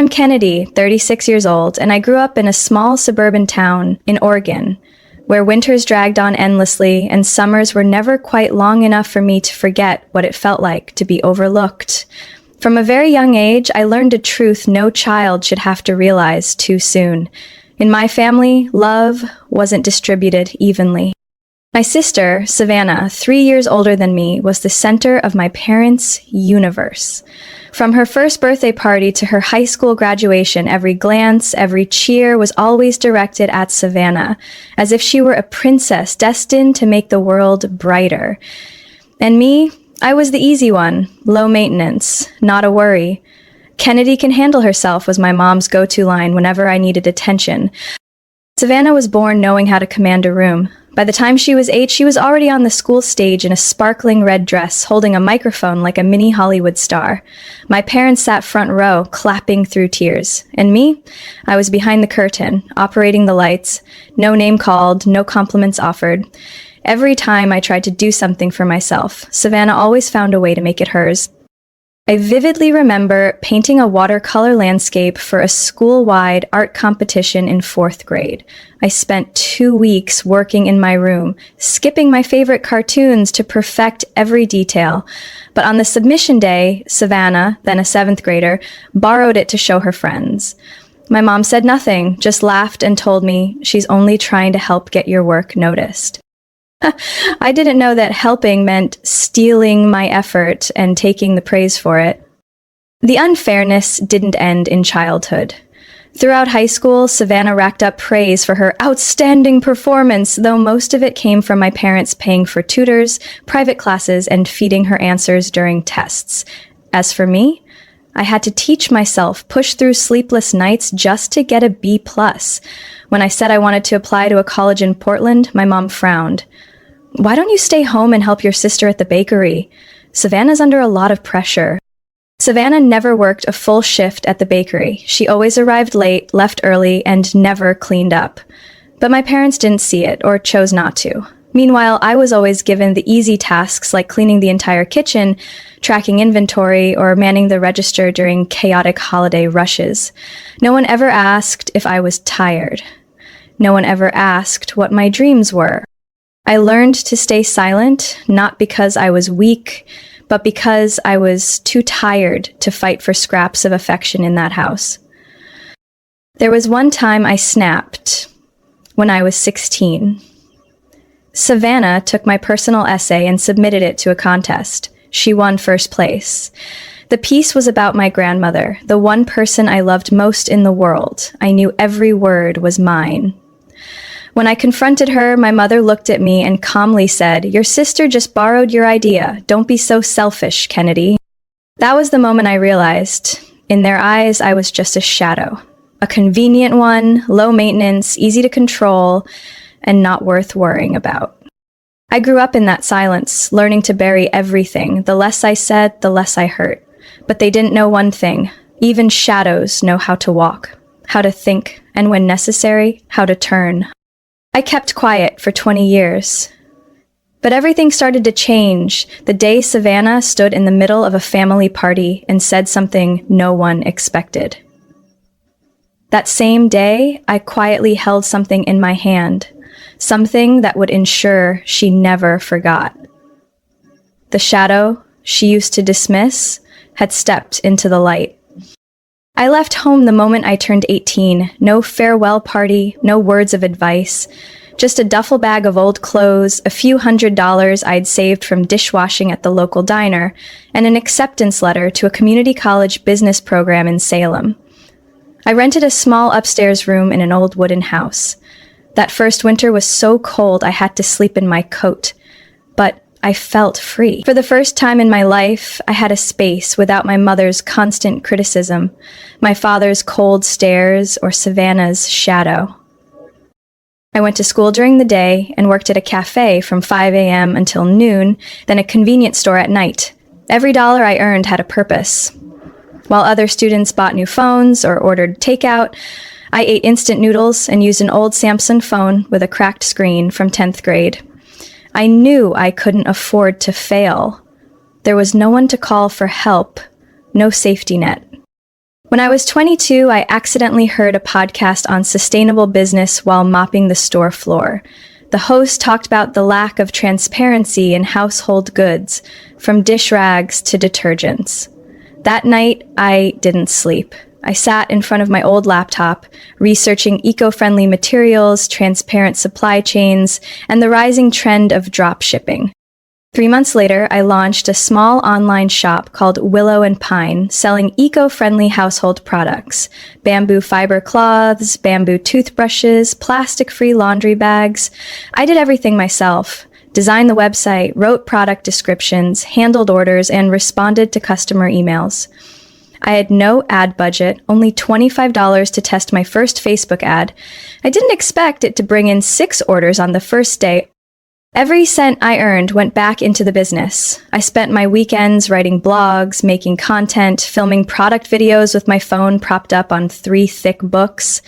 I'm Kennedy, 36 years old, and I grew up in a small suburban town in Oregon, where winters dragged on endlessly and summers were never quite long enough for me to forget what it felt like to be overlooked. From a very young age, I learned a truth no child should have to realize too soon. In my family, love wasn't distributed evenly. My sister, Savannah, 3 years older than me, was the center of my parents' universe. From her first birthday party to her high school graduation, every glance, every cheer was always directed at Savannah, as if she were a princess destined to make the world brighter. And me, I was the easy one, low maintenance, not a worry. Kennedy can handle herself was my mom's go-to line whenever I needed attention. Savannah was born knowing how to command a room. By the time she was 8, she was already on the school stage in a sparkling red dress, holding a microphone like a mini Hollywood star. My parents sat front row, clapping through tears. And me? I was behind the curtain, operating the lights. No name called, no compliments offered. Every time I tried to do something for myself, Savannah always found a way to make it hers. I vividly remember painting a watercolor landscape for a school-wide art competition in 4th grade. I spent 2 weeks working in my room, skipping my favorite cartoons to perfect every detail. But on the submission day, Savannah, then a 7th grader, borrowed it to show her friends. My mom said nothing, just laughed and told me she's only trying to help get your work noticed. I didn't know that helping meant stealing my effort and taking the praise for it. The unfairness didn't end in childhood. Throughout high school, Savannah racked up praise for her outstanding performance, though most of it came from my parents paying for tutors, private classes, and feeding her answers during tests. As for me, I had to teach myself, push through sleepless nights just to get a B+. When I said I wanted to apply to a college in Portland, my mom frowned. "Why don't you stay home and help your sister at the bakery? Savannah's under a lot of pressure." Savannah never worked a full shift at the bakery. She always arrived late, left early, and never cleaned up. But my parents didn't see it, or chose not to. Meanwhile, I was always given the easy tasks like cleaning the entire kitchen, tracking inventory, or manning the register during chaotic holiday rushes. No one ever asked if I was tired. No one ever asked what my dreams were. I learned to stay silent, not because I was weak, but because I was too tired to fight for scraps of affection in that house. There was one time I snapped, when I was 16. Savannah took my personal essay and submitted it to a contest. She won first place. The piece was about my grandmother, the one person I loved most in the world. I knew every word was mine. When I confronted her, my mother looked at me and calmly said, "Your sister just borrowed your idea. Don't be so selfish, Kennedy." That was the moment I realized, in their eyes, I was just a shadow. A convenient one, low maintenance, easy to control, and not worth worrying about. I grew up in that silence, learning to bury everything. The less I said, the less I hurt. But they didn't know one thing. Even shadows know how to walk, how to think, and when necessary, how to turn. I kept quiet for 20 years. But everything started to change the day Savannah stood in the middle of a family party and said something no one expected. That same day, I quietly held something in my hand, something that would ensure she never forgot. The shadow she used to dismiss had stepped into the light. I left home the moment I turned 18. No farewell party, no words of advice. Just a duffel bag of old clothes, a few $100s I'd saved from dishwashing at the local diner, and an acceptance letter to a community college business program in Salem. I rented a small upstairs room in an old wooden house. That first winter was so cold I had to sleep in my coat. But I felt free. For the first time in my life, I had a space without my mother's constant criticism, my father's cold stares, or Savannah's shadow. I went to school during the day and worked at a cafe from 5 a.m. until noon, then a convenience store at night. Every dollar I earned had a purpose. While other students bought new phones or ordered takeout, I ate instant noodles and used an old Samsung phone with a cracked screen from 10th grade. I knew I couldn't afford to fail. There was no one to call for help, no safety net. When I was 22, I accidentally heard a podcast on sustainable business while mopping the store floor. The host talked about the lack of transparency in household goods, from dish rags to detergents. That night, I didn't sleep. I sat in front of my old laptop, researching eco-friendly materials, transparent supply chains, and the rising trend of drop shipping. 3 months later, I launched a small online shop called Willow and Pine, selling eco-friendly household products: bamboo fiber cloths, bamboo toothbrushes, plastic-free laundry bags. I did everything myself: designed the website, wrote product descriptions, handled orders, and responded to customer emails. I had no ad budget, only $25 to test my first Facebook ad. I didn't expect it to bring in 6 orders on the first day. Every cent I earned went back into the business. I spent my weekends writing blogs, making content, filming product videos with my phone propped up on 3 thick books.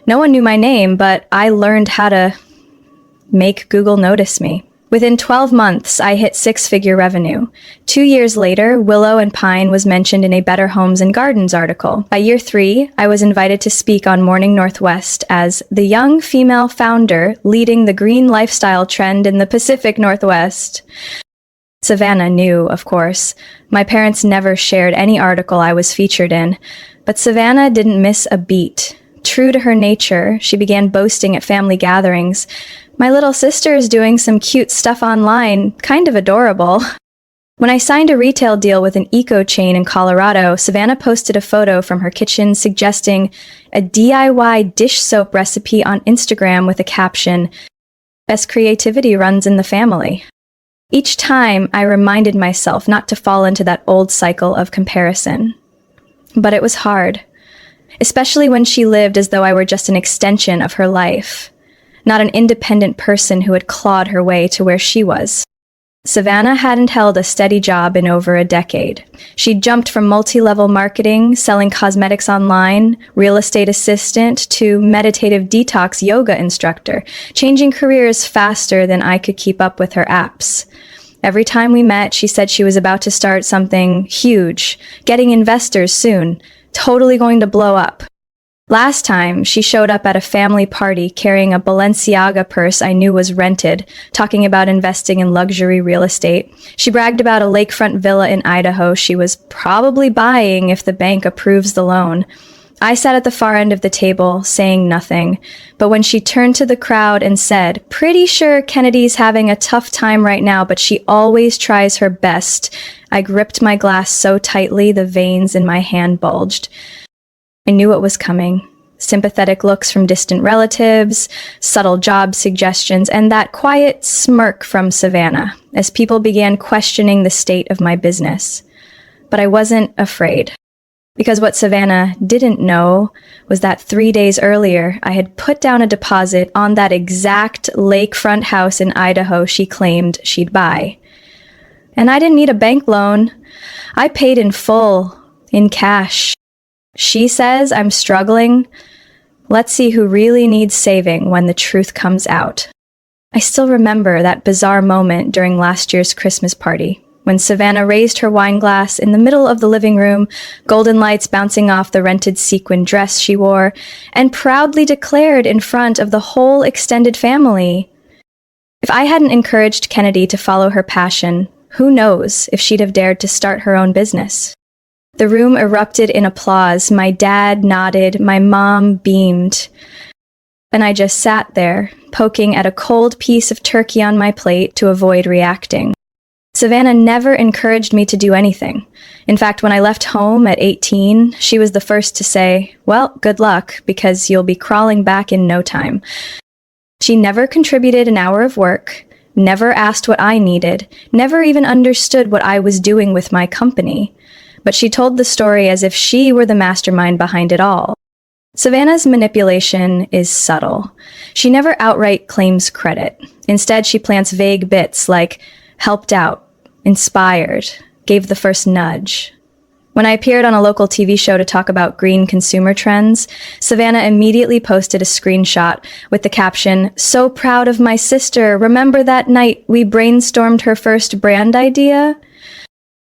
No one knew my name, but I learned how to make Google notice me. Within 12 months, I hit 6-figure revenue. 2 years later, Willow and Pine was mentioned in a Better Homes and Gardens article. By year 3, I was invited to speak on Morning Northwest as the young female founder leading the green lifestyle trend in the Pacific Northwest. Savannah knew, of course. My parents never shared any article I was featured in, but Savannah didn't miss a beat. True to her nature, she began boasting at family gatherings. "My little sister is doing some cute stuff online, kind of adorable." When I signed a retail deal with an eco chain in Colorado, Savannah posted a photo from her kitchen suggesting a DIY dish soap recipe on Instagram with a caption, "Best creativity runs in the family." Each time, I reminded myself not to fall into that old cycle of comparison. But it was hard, especially when she lived as though I were just an extension of her life, not an independent person who had clawed her way to where she was. Savannah hadn't held a steady job in over a decade. She'd jumped from multi-level marketing, selling cosmetics online, real estate assistant, to meditative detox yoga instructor, changing careers faster than I could keep up with her apps. Every time we met, she said she was about to start something huge, getting investors soon, totally going to blow up. Last time, she showed up at a family party carrying a Balenciaga purse I knew was rented, talking about investing in luxury real estate. She bragged about a lakefront villa in Idaho she was probably buying if the bank approves the loan. I sat at the far end of the table, saying nothing, but when she turned to the crowd and said, "Pretty sure Kennedy's having a tough time right now, but she always tries her best," I gripped my glass so tightly the veins in my hand bulged. I knew what was coming. Sympathetic looks from distant relatives, subtle job suggestions, and that quiet smirk from Savannah as people began questioning the state of my business. But I wasn't afraid, because what Savannah didn't know was that 3 days earlier, I had put down a deposit on that exact lakefront house in Idaho she claimed she'd buy. And I didn't need a bank loan. I paid in full, in cash. She says I'm struggling. Let's see who really needs saving when the truth comes out. I still remember that bizarre moment during last year's Christmas party, when Savannah raised her wine glass in the middle of the living room, golden lights bouncing off the rented sequin dress she wore, and proudly declared in front of the whole extended family. If I hadn't encouraged Kennedy to follow her passion, who knows if she'd have dared to start her own business. The room erupted in applause. My dad nodded, my mom beamed. And I just sat there, poking at a cold piece of turkey on my plate to avoid reacting. Savannah never encouraged me to do anything. In fact, when I left home at 18, she was the first to say, "Well, good luck, because you'll be crawling back in no time." She never contributed an hour of work, never asked what I needed, never even understood what I was doing with my company. But she told the story as if she were the mastermind behind it all. Savannah's manipulation is subtle. She never outright claims credit. Instead, she plants vague bits like helped out, inspired, gave the first nudge. When I appeared on a local TV show to talk about green consumer trends, Savannah immediately posted a screenshot with the caption, "So proud of my sister. Remember that night we brainstormed her first brand idea?"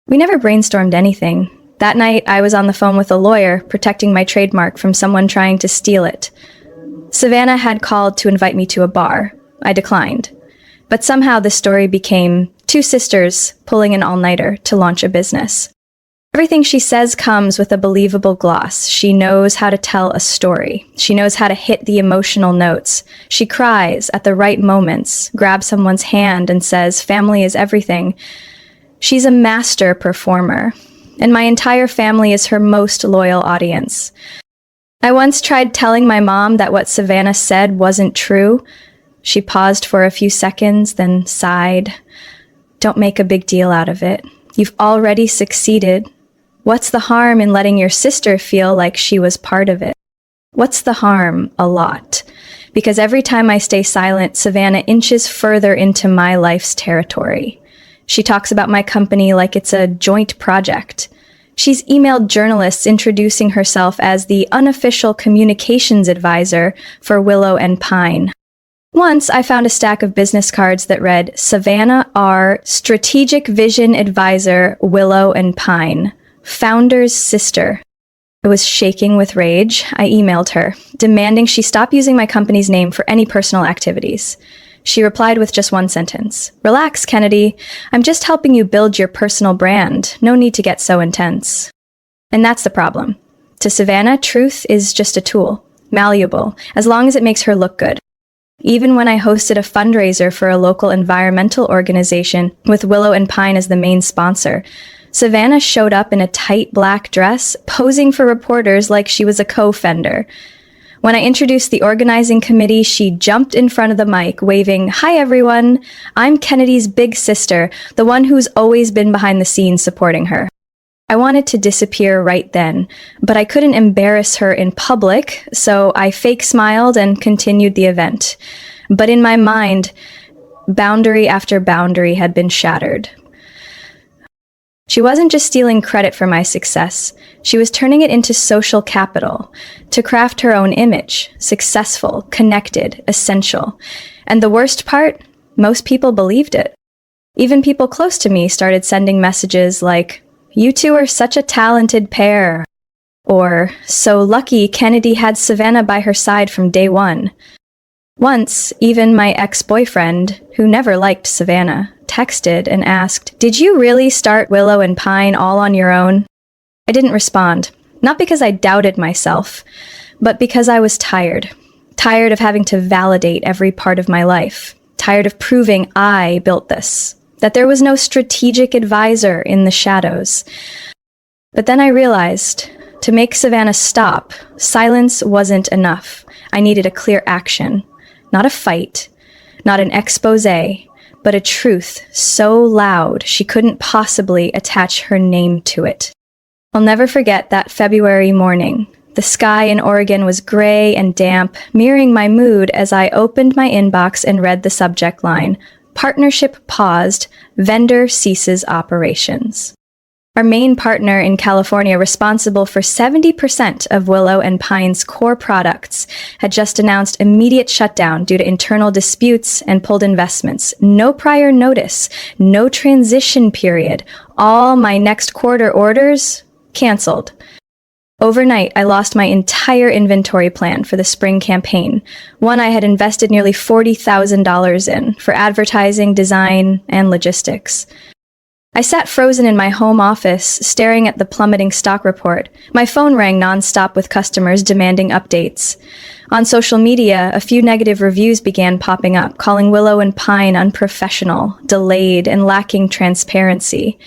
We never brainstormed anything. That night, I was on the phone with a lawyer protecting my trademark from someone trying to steal it. Savannah had called to invite me to a bar. I declined. But somehow the story became two sisters pulling an all-nighter to launch a business. Everything she says comes with a believable gloss. She knows how to tell a story. She knows how to hit the emotional notes. She cries at the right moments, grabs someone's hand and says, "Family is everything." She's a master performer, and my entire family is her most loyal audience. I once tried telling my mom that what Savannah said wasn't true. She paused for a few seconds, then sighed. "Don't make a big deal out of it. You've already succeeded. What's the harm in letting your sister feel like she was part of it?" What's the harm? A lot. Because every time I stay silent, Savannah inches further into my life's territory. She talks about my company like it's a joint project. She's emailed journalists introducing herself as the unofficial communications advisor for Willow and Pine. Once, I found a stack of business cards that read, "Savannah R., Strategic Vision Advisor, Willow and Pine. Founder's sister." I was shaking with rage. I emailed her, demanding she stop using my company's name for any personal activities. She replied with just one sentence. "Relax, Kennedy. I'm just helping you build your personal brand. No need to get so intense." And that's the problem. To Savannah, truth is just a tool, malleable, as long as it makes her look good. Even when I hosted a fundraiser for a local environmental organization with Willow and Pine as the main sponsor, Savannah showed up in a tight black dress, posing for reporters like she was a co-fender. When I introduced the organizing committee, she jumped in front of the mic, waving, "Hi everyone, I'm Kennedy's big sister, the one who's always been behind the scenes supporting her." I wanted to disappear right then, but I couldn't embarrass her in public, so I fake smiled and continued the event. But in my mind, boundary after boundary had been shattered. She wasn't just stealing credit for my success. She was turning it into social capital to craft her own image, successful, connected, essential. And the worst part, most people believed it. Even people close to me started sending messages like, "You two are such a talented pair," or "So lucky Kennedy had Savannah by her side from day one." Once, even my ex-boyfriend, who never liked Savannah, texted and asked, "Did you really start Willow and Pine all on your own?" I didn't respond, not because I doubted myself, but because I was tired. Tired of having to validate every part of my life. Tired of proving I built this. That there was no strategic advisor in the shadows. But then I realized, to make Savannah stop, silence wasn't enough. I needed a clear action. Not a fight, not an exposé, but a truth so loud she couldn't possibly attach her name to it. I'll never forget that February morning. The sky in Oregon was gray and damp, mirroring my mood as I opened my inbox and read the subject line, "Partnership paused, vendor ceases operations." Our main partner in California, responsible for 70% of Willow and Pine's core products, had just announced immediate shutdown due to internal disputes and pulled investments. No prior notice, no transition period. All my next quarter orders canceled. Overnight, I lost my entire inventory plan for the spring campaign, one I had invested nearly $40,000 in for advertising, design, and logistics. I sat frozen in my home office, staring at the plummeting stock report. My phone rang nonstop with customers demanding updates. On social media, a few negative reviews began popping up, calling Willow and Pine unprofessional, delayed, and lacking transparency.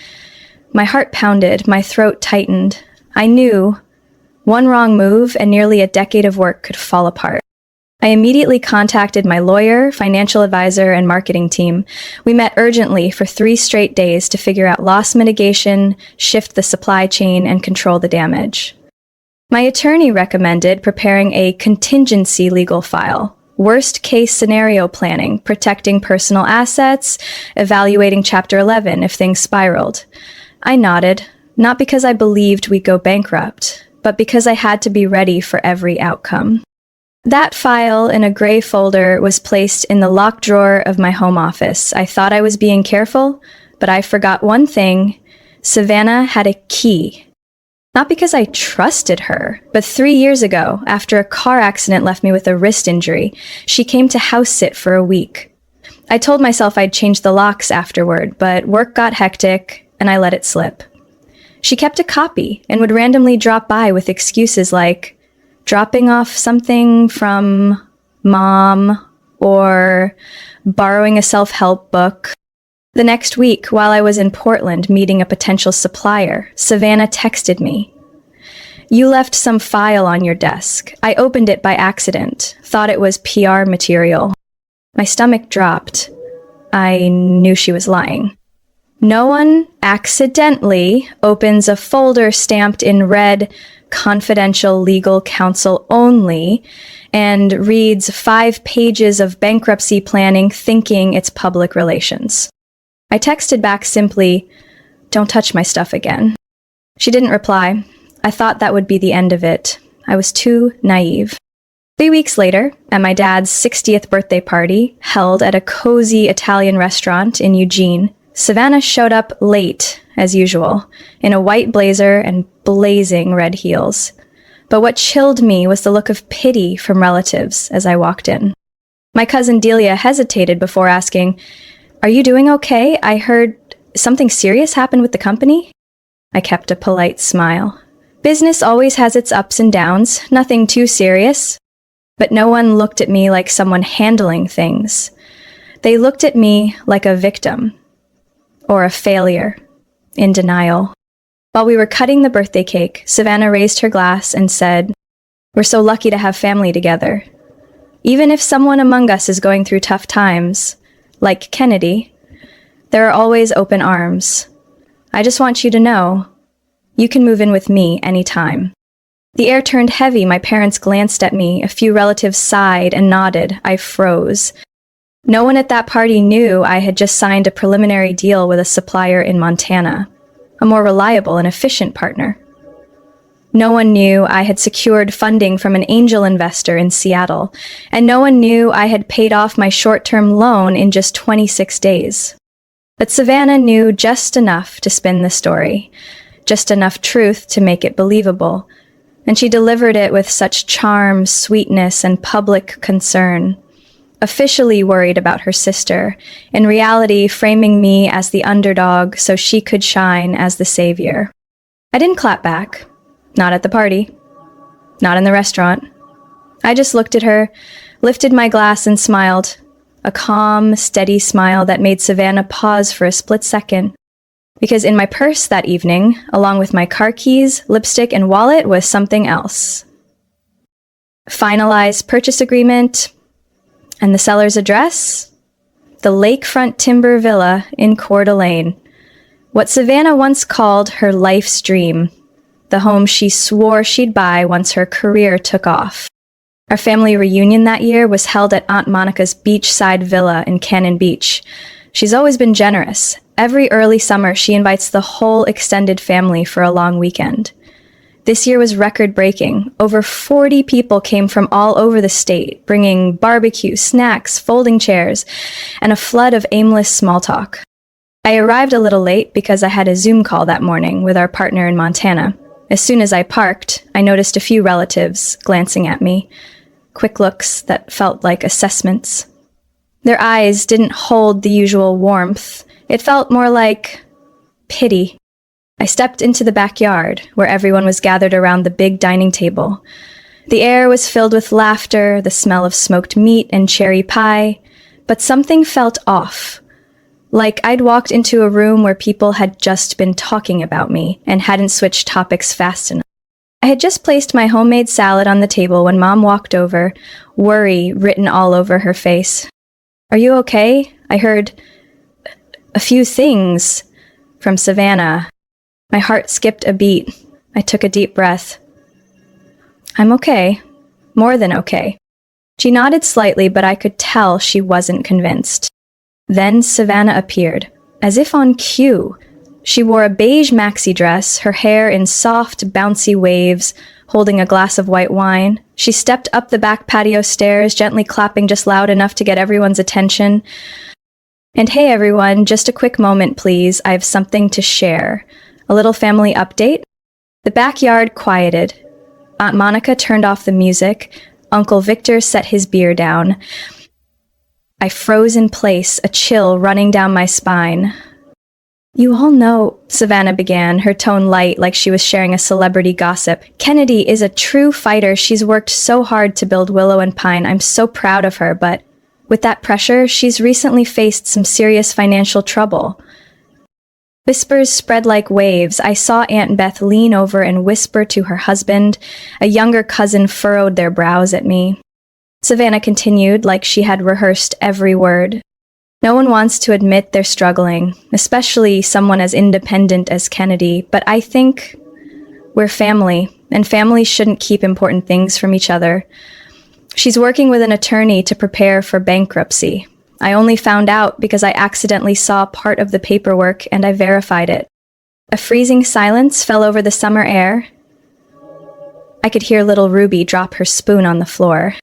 My heart pounded, my throat tightened. I knew one wrong move and nearly a decade of work could fall apart. I immediately contacted my lawyer, financial advisor, and marketing team. We met urgently for 3 straight days to figure out loss mitigation, shift the supply chain, and control the damage. My attorney recommended preparing a contingency legal file, worst case scenario planning, protecting personal assets, evaluating Chapter 11 if things spiraled. I nodded, not because I believed we'd go bankrupt, but because I had to be ready for every outcome. That file in a gray folder was placed in the locked drawer of my home office. I thought I was being careful, but I forgot one thing. Savannah had a key. Not because I trusted her, but 3 years ago, after a car accident left me with a wrist injury, she came to house sit for a week. I told myself I'd change the locks afterward, but work got hectic, and I let it slip. She kept a copy and would randomly drop by with excuses like dropping off something from mom or borrowing a self-help book. The next week, while I was in Portland meeting a potential supplier, Savannah texted me. "You left some file on your desk. I opened it by accident, thought it was PR material." My stomach dropped. I knew she was lying. No one accidentally opens a folder stamped in red, confidential legal counsel only, and reads 5 pages of bankruptcy planning thinking it's public relations. I texted back simply, "Don't touch my stuff again." She didn't reply. I thought that would be the end of it. I was too naive. 3 weeks later, at my dad's 60th birthday party, held at a cozy Italian restaurant in Eugene, Savannah showed up late, as usual, in a white blazer and blazing red heels. But what chilled me was the look of pity from relatives as I walked in. My cousin Delia hesitated before asking, "Are you doing okay? I heard something serious happened with the company?" I kept a polite smile. "Business always has its ups and downs, nothing too serious." But no one looked at me like someone handling things. They looked at me like a victim. Or a failure. In denial. While we were cutting the birthday cake, Savannah raised her glass and said, "We're so lucky to have family together. Even if someone among us is going through tough times, like Kennedy, there are always open arms. I just want you to know, you can move in with me anytime." The air turned heavy. My parents glanced at me. A few relatives sighed and nodded. I froze. No one at that party knew I had just signed a preliminary deal with a supplier in Montana, a more reliable and efficient partner. No one knew I had secured funding from an angel investor in Seattle, and no one knew I had paid off my short-term loan in just 26 days. But Savannah knew just enough to spin the story, just enough truth to make it believable, and she delivered it with such charm, sweetness, and public concern. Officially worried about her sister, in reality framing me as the underdog so she could shine as the savior. I didn't clap back. Not at the party. Not in the restaurant. I just looked at her, lifted my glass and smiled. A calm, steady smile that made Savannah pause for a split second. Because in my purse that evening, along with my car keys, lipstick, and wallet, was something else. Finalized purchase agreement. And the seller's address? The lakefront timber villa in Coeur d'Alene. What Savannah once called her life's dream. The home she swore she'd buy once her career took off. Our family reunion that year was held at Aunt Monica's beachside villa in Cannon Beach. She's always been generous. Every early summer, she invites the whole extended family for a long weekend. This year was record-breaking. Over 40 people came from all over the state, bringing barbecue, snacks, folding chairs, and a flood of aimless small talk. I arrived a little late because I had a Zoom call that morning with our partner in Montana. As soon as I parked, I noticed a few relatives glancing at me, quick looks that felt like assessments. Their eyes didn't hold the usual warmth. It felt more like pity. I stepped into the backyard, where everyone was gathered around the big dining table. The air was filled with laughter, the smell of smoked meat and cherry pie, but something felt off. Like I'd walked into a room where people had just been talking about me and hadn't switched topics fast enough. I had just placed my homemade salad on the table when Mom walked over, worry written all over her face. "Are you okay?" I heard a few things from Savannah. My heart skipped a beat. I took a deep breath. "I'm okay. More than okay." She nodded slightly, but I could tell she wasn't convinced. Then Savannah appeared, as if on cue. She wore a beige maxi dress, her hair in soft, bouncy waves, holding a glass of white wine. She stepped up the back patio stairs, gently clapping just loud enough to get everyone's attention. "And hey everyone, just a quick moment please. I have something to share. A little family update. The backyard quieted. Aunt Monica turned off the music. Uncle Victor set his beer down. I froze in place, a chill running down my spine. "You all know," Savannah began, her tone light like she was sharing a celebrity gossip. "Kennedy is a true fighter. She's worked so hard to build Willow and Pine. I'm so proud of her, but with that pressure, she's recently faced some serious financial trouble." Whispers spread like waves. I saw Aunt Beth lean over and whisper to her husband. A younger cousin furrowed their brows at me. Savannah continued like she had rehearsed every word. "No one wants to admit they're struggling, especially someone as independent as Kennedy, but I think we're family, and families shouldn't keep important things from each other. She's working with an attorney to prepare for bankruptcy. I only found out because I accidentally saw part of the paperwork and I verified it." A freezing silence fell over the summer air. I could hear little Ruby drop her spoon on the floor.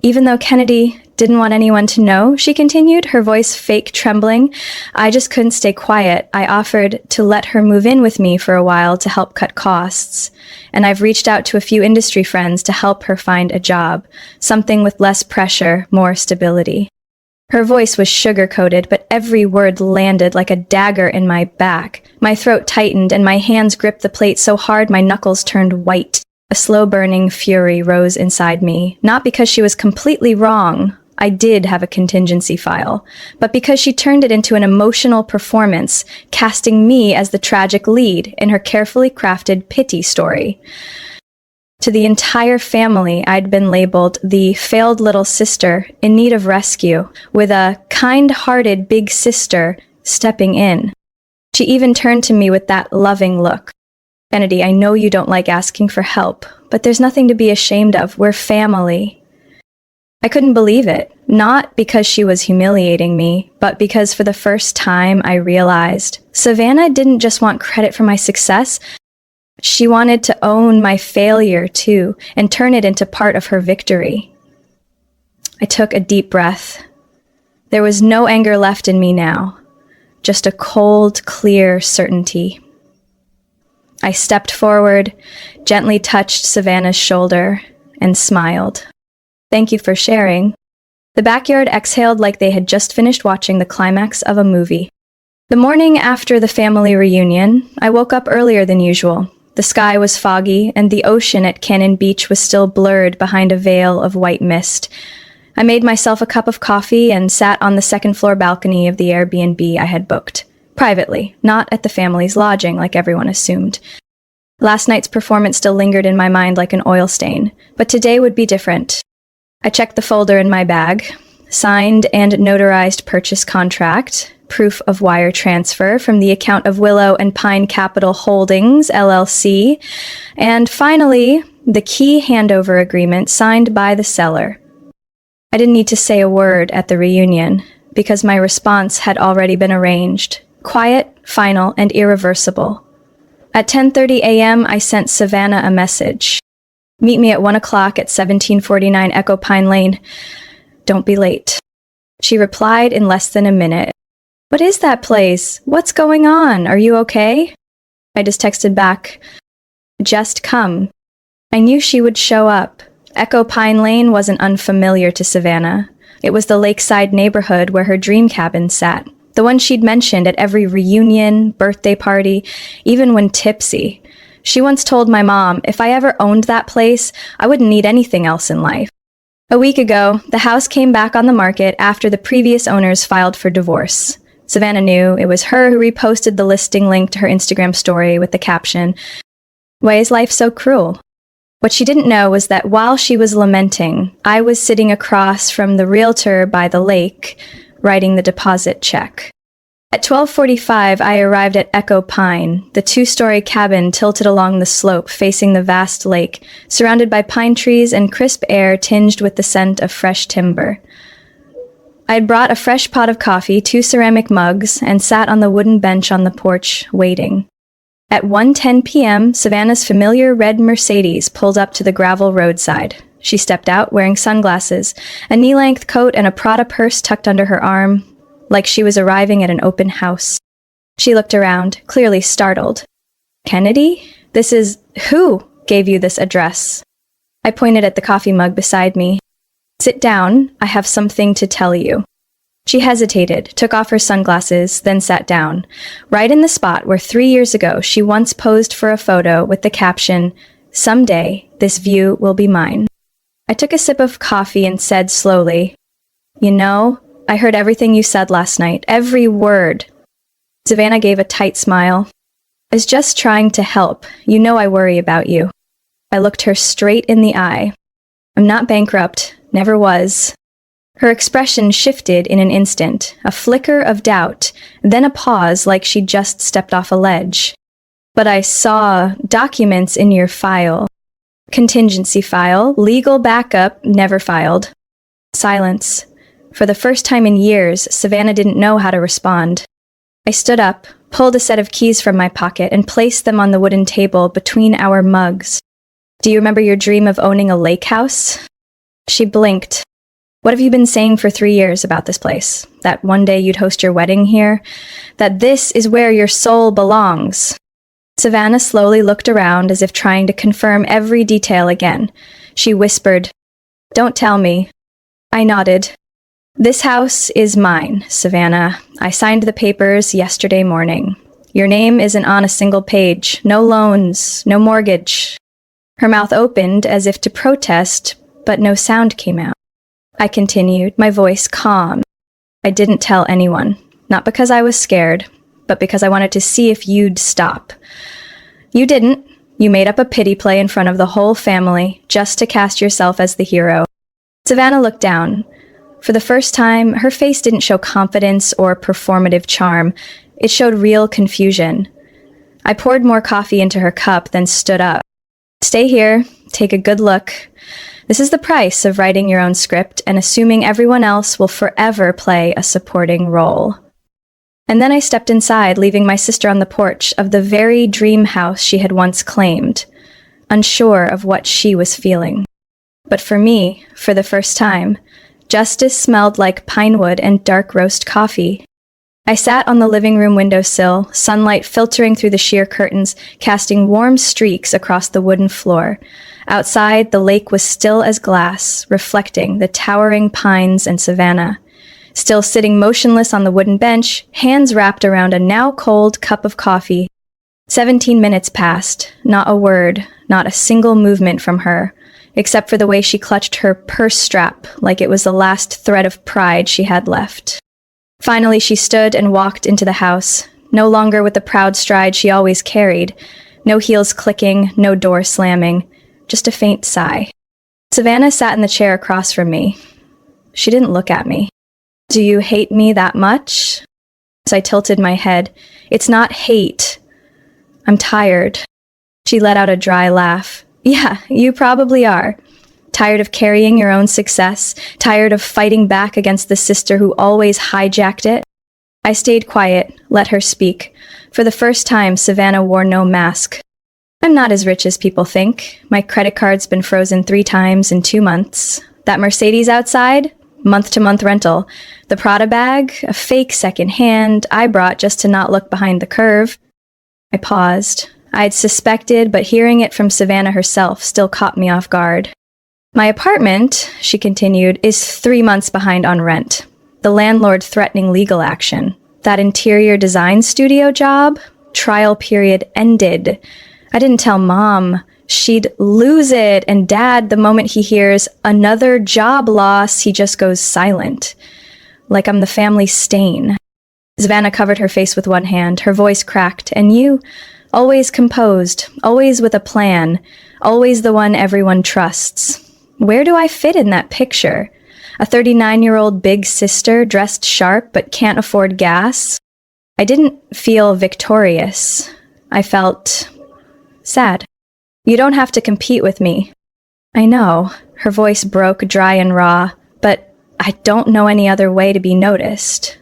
"Even though Kennedy didn't want anyone to know," she continued, her voice fake trembling, "I just couldn't stay quiet. I offered to let her move in with me for a while to help cut costs. And I've reached out to a few industry friends to help her find a job, something with less pressure, more stability." Her voice was sugar-coated, but every word landed like a dagger in my back. My throat tightened and my hands gripped the plate so hard my knuckles turned white. A slow-burning fury rose inside me, not because she was completely wrong. I did have a contingency file, but because she turned it into an emotional performance, casting me as the tragic lead in her carefully crafted pity story. To the entire family, I'd been labeled the failed little sister in need of rescue, with a kind-hearted big sister stepping in. She even turned to me with that loving look. "Kennedy, I know you don't like asking for help, but there's nothing to be ashamed of. We're family." I couldn't believe it, not because she was humiliating me, but because for the first time I realized Savannah didn't just want credit for my success. She wanted to own my failure too, and turn it into part of her victory. I took a deep breath. There was no anger left in me now, just a cold, clear certainty. I stepped forward, gently touched Savannah's shoulder, and smiled. "Thank you for sharing." The backyard exhaled like they had just finished watching the climax of a movie. The morning after the family reunion, I woke up earlier than usual. The sky was foggy, and the ocean at Cannon Beach was still blurred behind a veil of white mist. I made myself a cup of coffee and sat on the second-floor balcony of the Airbnb I had booked. Privately, not at the family's lodging like everyone assumed. Last night's performance still lingered in my mind like an oil stain, but today would be different. I checked the folder in my bag. Signed and notarized purchase contract, proof of wire transfer from the account of Willow and Pine Capital Holdings, LLC, and finally, the key handover agreement signed by the seller. I didn't need to say a word at the reunion, because my response had already been arranged. Quiet, final, and irreversible. At 10:30 a.m., I sent Savannah a message. "Meet me at 1 o'clock at 1749 Echo Pine Lane. Don't be late." She replied in less than a minute. "What is that place? What's going on? Are you okay?" I just texted back, "Just come." I knew she would show up. Echo Pine Lane wasn't unfamiliar to Savannah. It was the lakeside neighborhood where her dream cabin sat. The one she'd mentioned at every reunion, birthday party, even when tipsy. She once told my mom, if I ever owned that place, I wouldn't need anything else in life. A week ago, the house came back on the market after the previous owners filed for divorce. Savannah knew it was her who reposted the listing link to her Instagram story with the caption, "Why is life so cruel?" What she didn't know was that while she was lamenting, I was sitting across from the realtor by the lake, writing the deposit check. At 12:45, I arrived at Echo Pine, the two-story cabin tilted along the slope facing the vast lake, surrounded by pine trees and crisp air tinged with the scent of fresh timber. I had brought a fresh pot of coffee, 2 ceramic mugs, and sat on the wooden bench on the porch, waiting. At 1:10 p.m., Savannah's familiar red Mercedes pulled up to the gravel roadside. She stepped out wearing sunglasses, a knee-length coat, and a Prada purse tucked under her arm, like she was arriving at an open house. She looked around, clearly startled. "Kennedy?" This is who gave you this address? I pointed at the coffee mug beside me. Sit down, I have something to tell you. She hesitated, took off her sunglasses, then sat down, right in the spot where 3 years ago she once posed for a photo with the caption, "Someday, this view will be mine." I took a sip of coffee and said slowly, "You know, I heard everything you said last night, every word." Savannah gave a tight smile. "I was just trying to help. You know I worry about you." I looked her straight in the eye. "I'm not bankrupt, never was." Her expression shifted in an instant, a flicker of doubt, then a pause like she'd just stepped off a ledge. "But I saw documents in your file. Contingency file, legal backup, never filed." Silence. For the first time in years, Savannah didn't know how to respond. I stood up, pulled a set of keys from my pocket, and placed them on the wooden table between our mugs. "Do you remember your dream of owning a lake house?" She blinked. "What have you been saying for 3 years about this place? That one day you'd host your wedding here? That this is where your soul belongs?" Savannah slowly looked around as if trying to confirm every detail again. She whispered, "Don't tell me." I nodded. "This house is mine, Savannah. I signed the papers yesterday morning. Your name isn't on a single page. No loans, no mortgage." Her mouth opened as if to protest, but no sound came out. I continued, my voice calm. "I didn't tell anyone. Not because I was scared, but because I wanted to see if you'd stop. You didn't. You made up a pity play in front of the whole family, just to cast yourself as the hero." Savannah looked down. For the first time, her face didn't show confidence or performative charm. It showed real confusion. I poured more coffee into her cup, then stood up. "Stay here. Take a good look. This is the price of writing your own script and assuming everyone else will forever play a supporting role." And then I stepped inside, leaving my sister on the porch of the very dream house she had once claimed, unsure of what she was feeling. But for me, for the first time, justice smelled like pine wood and dark roast coffee. I sat on the living room windowsill, sunlight filtering through the sheer curtains, casting warm streaks across the wooden floor. Outside, the lake was still as glass, reflecting the towering pines and savanna. Still sitting motionless on the wooden bench, hands wrapped around a now cold cup of coffee. 17 minutes passed, not a word, not a single movement from her, except for the way she clutched her purse strap like it was the last thread of pride she had left. Finally, she stood and walked into the house, no longer with the proud stride she always carried. No heels clicking, no door slamming, just a faint sigh. Savannah sat in the chair across from me. She didn't look at me. "Do you hate me that much?" As I tilted my head, "It's not hate. I'm tired." She let out a dry laugh. "Yeah, you probably are. Tired of carrying your own success, tired of fighting back against the sister who always hijacked it." I stayed quiet, let her speak. For the first time, Savannah wore no mask. "I'm not as rich as people think. My credit card's been frozen 3 times in 2 months. That Mercedes outside? Month-to-month rental. The Prada bag? A fake second hand I brought just to not look behind the curve." I paused. I'd suspected, but hearing it from Savannah herself still caught me off guard. "My apartment," she continued, "is 3 months behind on rent. The landlord threatening legal action. That interior design studio job? Trial period ended. I didn't tell Mom. She'd lose it, and Dad, the moment he hears another job loss, he just goes silent. Like I'm the family stain." Savannah covered her face with one hand, her voice cracked. "And you? Always composed, always with a plan, always the one everyone trusts. Where do I fit in that picture? A 39-year-old big sister dressed sharp but can't afford gas?" I didn't feel victorious. I felt sad. "You don't have to compete with me." "I know." Her voice broke dry and raw. "But I don't know any other way to be noticed.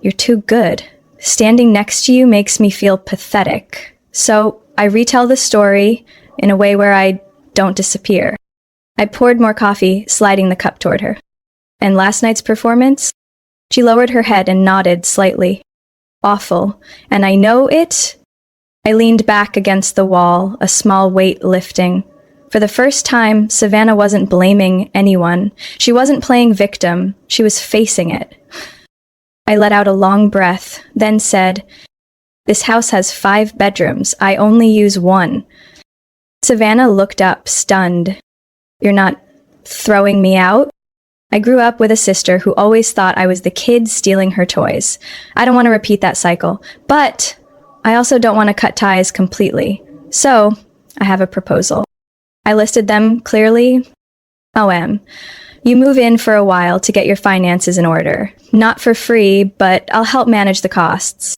You're too good. Standing next to you makes me feel pathetic. So I retell the story in a way where I don't disappear." I poured more coffee, sliding the cup toward her. "And last night's performance?" She lowered her head and nodded slightly. "Awful. And I know it I leaned back against the wall, a small weight lifting. For the first time, Savannah wasn't blaming anyone. She wasn't playing victim. She was facing it. I let out a long breath, then said, "This house has 5 bedrooms. I only use 1. Savannah looked up, stunned. "You're not throwing me out?" I grew up with a sister who always thought I was the kid stealing her toys. I don't want to repeat that cycle, but I also don't want to cut ties completely. So, I have a proposal. I listed them clearly. OM. You move in for a while to get your finances in order. Not for free, but I'll help manage the costs.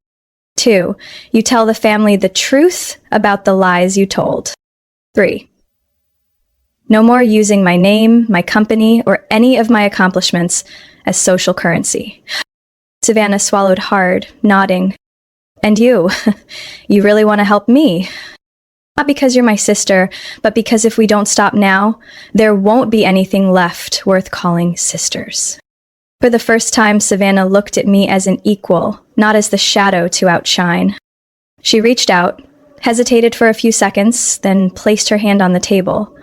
2. You tell the family the truth about the lies you told. 3. No more using my name, my company, or any of my accomplishments as social currency. Savannah swallowed hard, nodding. And you? You really want to help me? Not because you're my sister, but because if we don't stop now, there won't be anything left worth calling sisters. For the first time, Savannah looked at me as an equal, not as the shadow to outshine. She reached out, hesitated for a few seconds, then placed her hand on the table.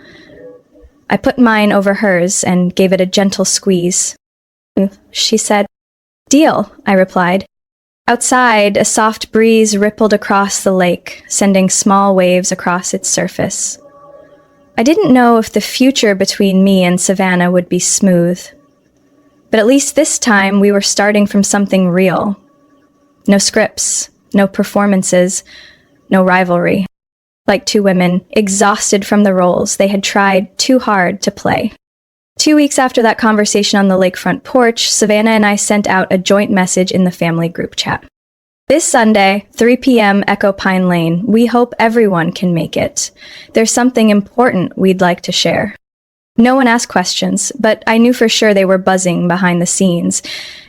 I put mine over hers and gave it a gentle squeeze. She said, "Deal," I replied. Outside, a soft breeze rippled across the lake, sending small waves across its surface. I didn't know if the future between me and Savannah would be smooth. But at least this time, we were starting from something real. No scripts, no performances, no rivalry. Like 2 women, exhausted from the roles they had tried too hard to play. 2 weeks after that conversation on the lakefront porch, Savannah and I sent out a joint message in the family group chat. This Sunday, 3 p.m. Echo Pine Lane. We hope everyone can make it. There's something important we'd like to share. No one asked questions, but I knew for sure they were buzzing behind the scenes.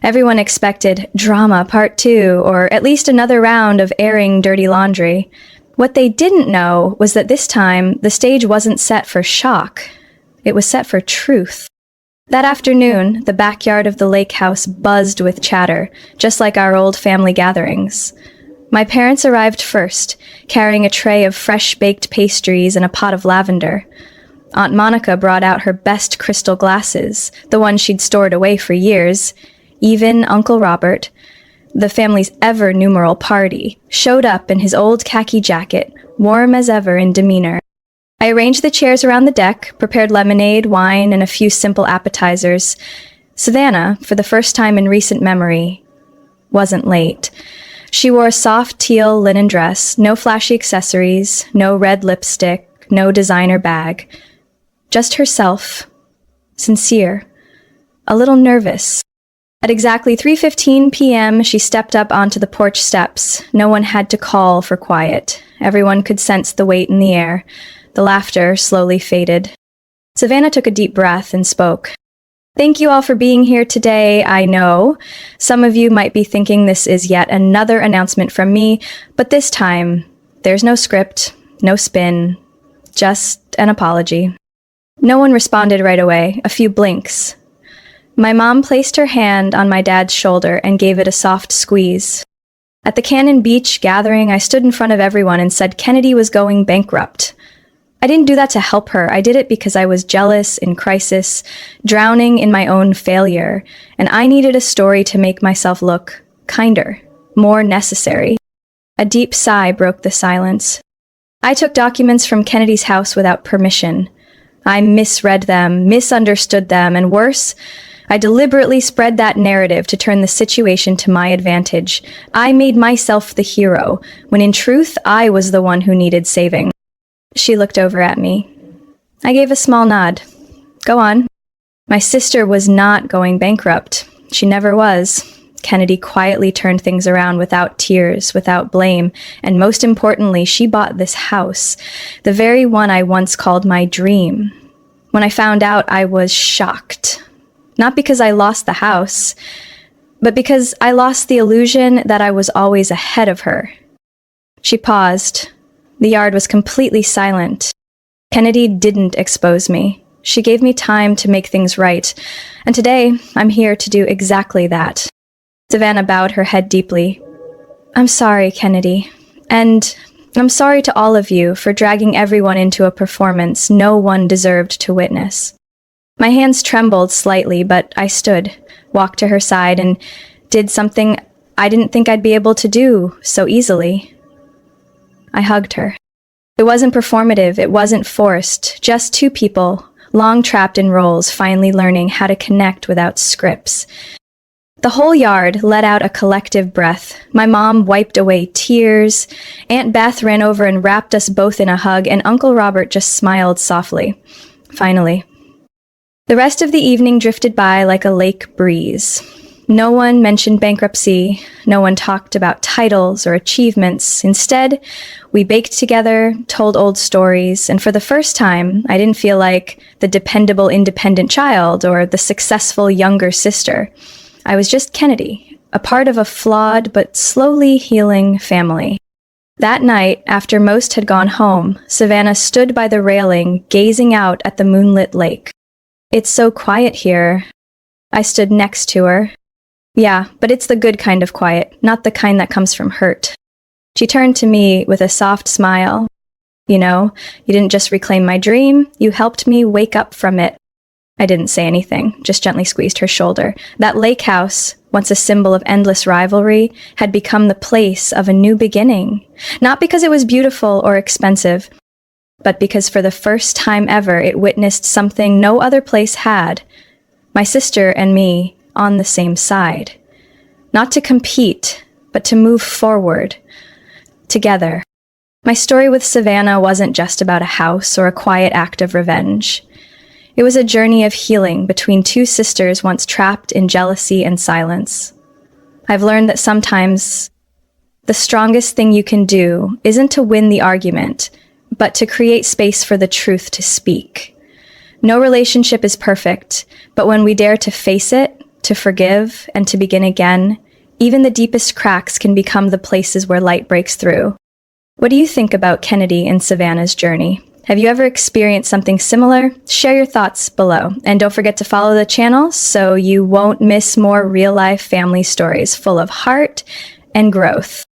Everyone expected drama part 2, or at least another round of airing dirty laundry. What they didn't know was that this time, the stage wasn't set for shock. It was set for truth. That afternoon, the backyard of the lake house buzzed with chatter, just like our old family gatherings. My parents arrived first, carrying a tray of fresh-baked pastries and a pot of lavender. Aunt Monica brought out her best crystal glasses, the ones she'd stored away for years. Even Uncle Robert, the family's ever-numeral party, showed up in his old khaki jacket, warm as ever in demeanor. I arranged the chairs around the deck, prepared lemonade, wine, and a few simple appetizers. Savannah, for the first time in recent memory, wasn't late. She wore a soft teal linen dress, no flashy accessories, no red lipstick, no designer bag. Just herself, sincere, a little nervous. At exactly 3:15 p.m., she stepped up onto the porch steps. No one had to call for quiet. Everyone could sense the weight in the air. The laughter slowly faded. Savannah took a deep breath and spoke. "Thank you all for being here today. I know some of you might be thinking this is yet another announcement from me, but this time, there's no script, no spin, just an apology." No one responded right away, a few blinks. My mom placed her hand on my dad's shoulder and gave it a soft squeeze. At the Cannon Beach gathering, I stood in front of everyone and said Kennedy was going bankrupt. I didn't do that to help her. I did it because I was jealous, in crisis, drowning in my own failure, and I needed a story to make myself look kinder, more necessary. A deep sigh broke the silence. I took documents from Kennedy's house without permission. I misread them, misunderstood them, and worse, I deliberately spread that narrative to turn the situation to my advantage. I made myself the hero, when in truth, I was the one who needed saving. She looked over at me. I gave a small nod. Go on. My sister was not going bankrupt. She never was. Kennedy quietly turned things around without tears, without blame, and most importantly, she bought this house, the very one I once called my dream. When I found out, I was shocked. Not because I lost the house, but because I lost the illusion that I was always ahead of her. She paused. The yard was completely silent. Kennedy didn't expose me. She gave me time to make things right, and today I'm here to do exactly that. Savannah bowed her head deeply. I'm sorry, Kennedy, and I'm sorry to all of you for dragging everyone into a performance no one deserved to witness. My hands trembled slightly, but I stood, walked to her side, and did something I didn't think I'd be able to do so easily. I hugged her. It wasn't performative, it wasn't forced, just two people, long trapped in roles, finally learning how to connect without scripts. The whole yard let out a collective breath. My mom wiped away tears, Aunt Beth ran over and wrapped us both in a hug, and Uncle Robert just smiled softly. Finally. The rest of the evening drifted by like a lake breeze. No one mentioned bankruptcy, no one talked about titles or achievements. Instead, we baked together, told old stories, and for the first time, I didn't feel like the dependable independent child or the successful younger sister. I was just Kennedy, a part of a flawed but slowly healing family. That night, after most had gone home, Savannah stood by the railing, gazing out at the moonlit lake. "It's so quiet here." I stood next to her. "Yeah, but it's the good kind of quiet, not the kind that comes from hurt." She turned to me with a soft smile. "You know, you didn't just reclaim my dream, you helped me wake up from it." I didn't say anything, just gently squeezed her shoulder. That lake house, once a symbol of endless rivalry, had become the place of a new beginning. Not because it was beautiful or expensive, but because for the first time ever it witnessed something no other place had. My sister and me on the same side. Not to compete, but to move forward. Together. My story with Savannah wasn't just about a house or a quiet act of revenge. It was a journey of healing between two sisters once trapped in jealousy and silence. I've learned that sometimes the strongest thing you can do isn't to win the argument, but to create space for the truth to speak. No relationship is perfect, but when we dare to face it, to forgive, and to begin again, even the deepest cracks can become the places where light breaks through. What do you think about Kennedy and Savannah's journey? Have you ever experienced something similar? Share your thoughts below. And don't forget to follow the channel so you won't miss more real-life family stories full of heart and growth.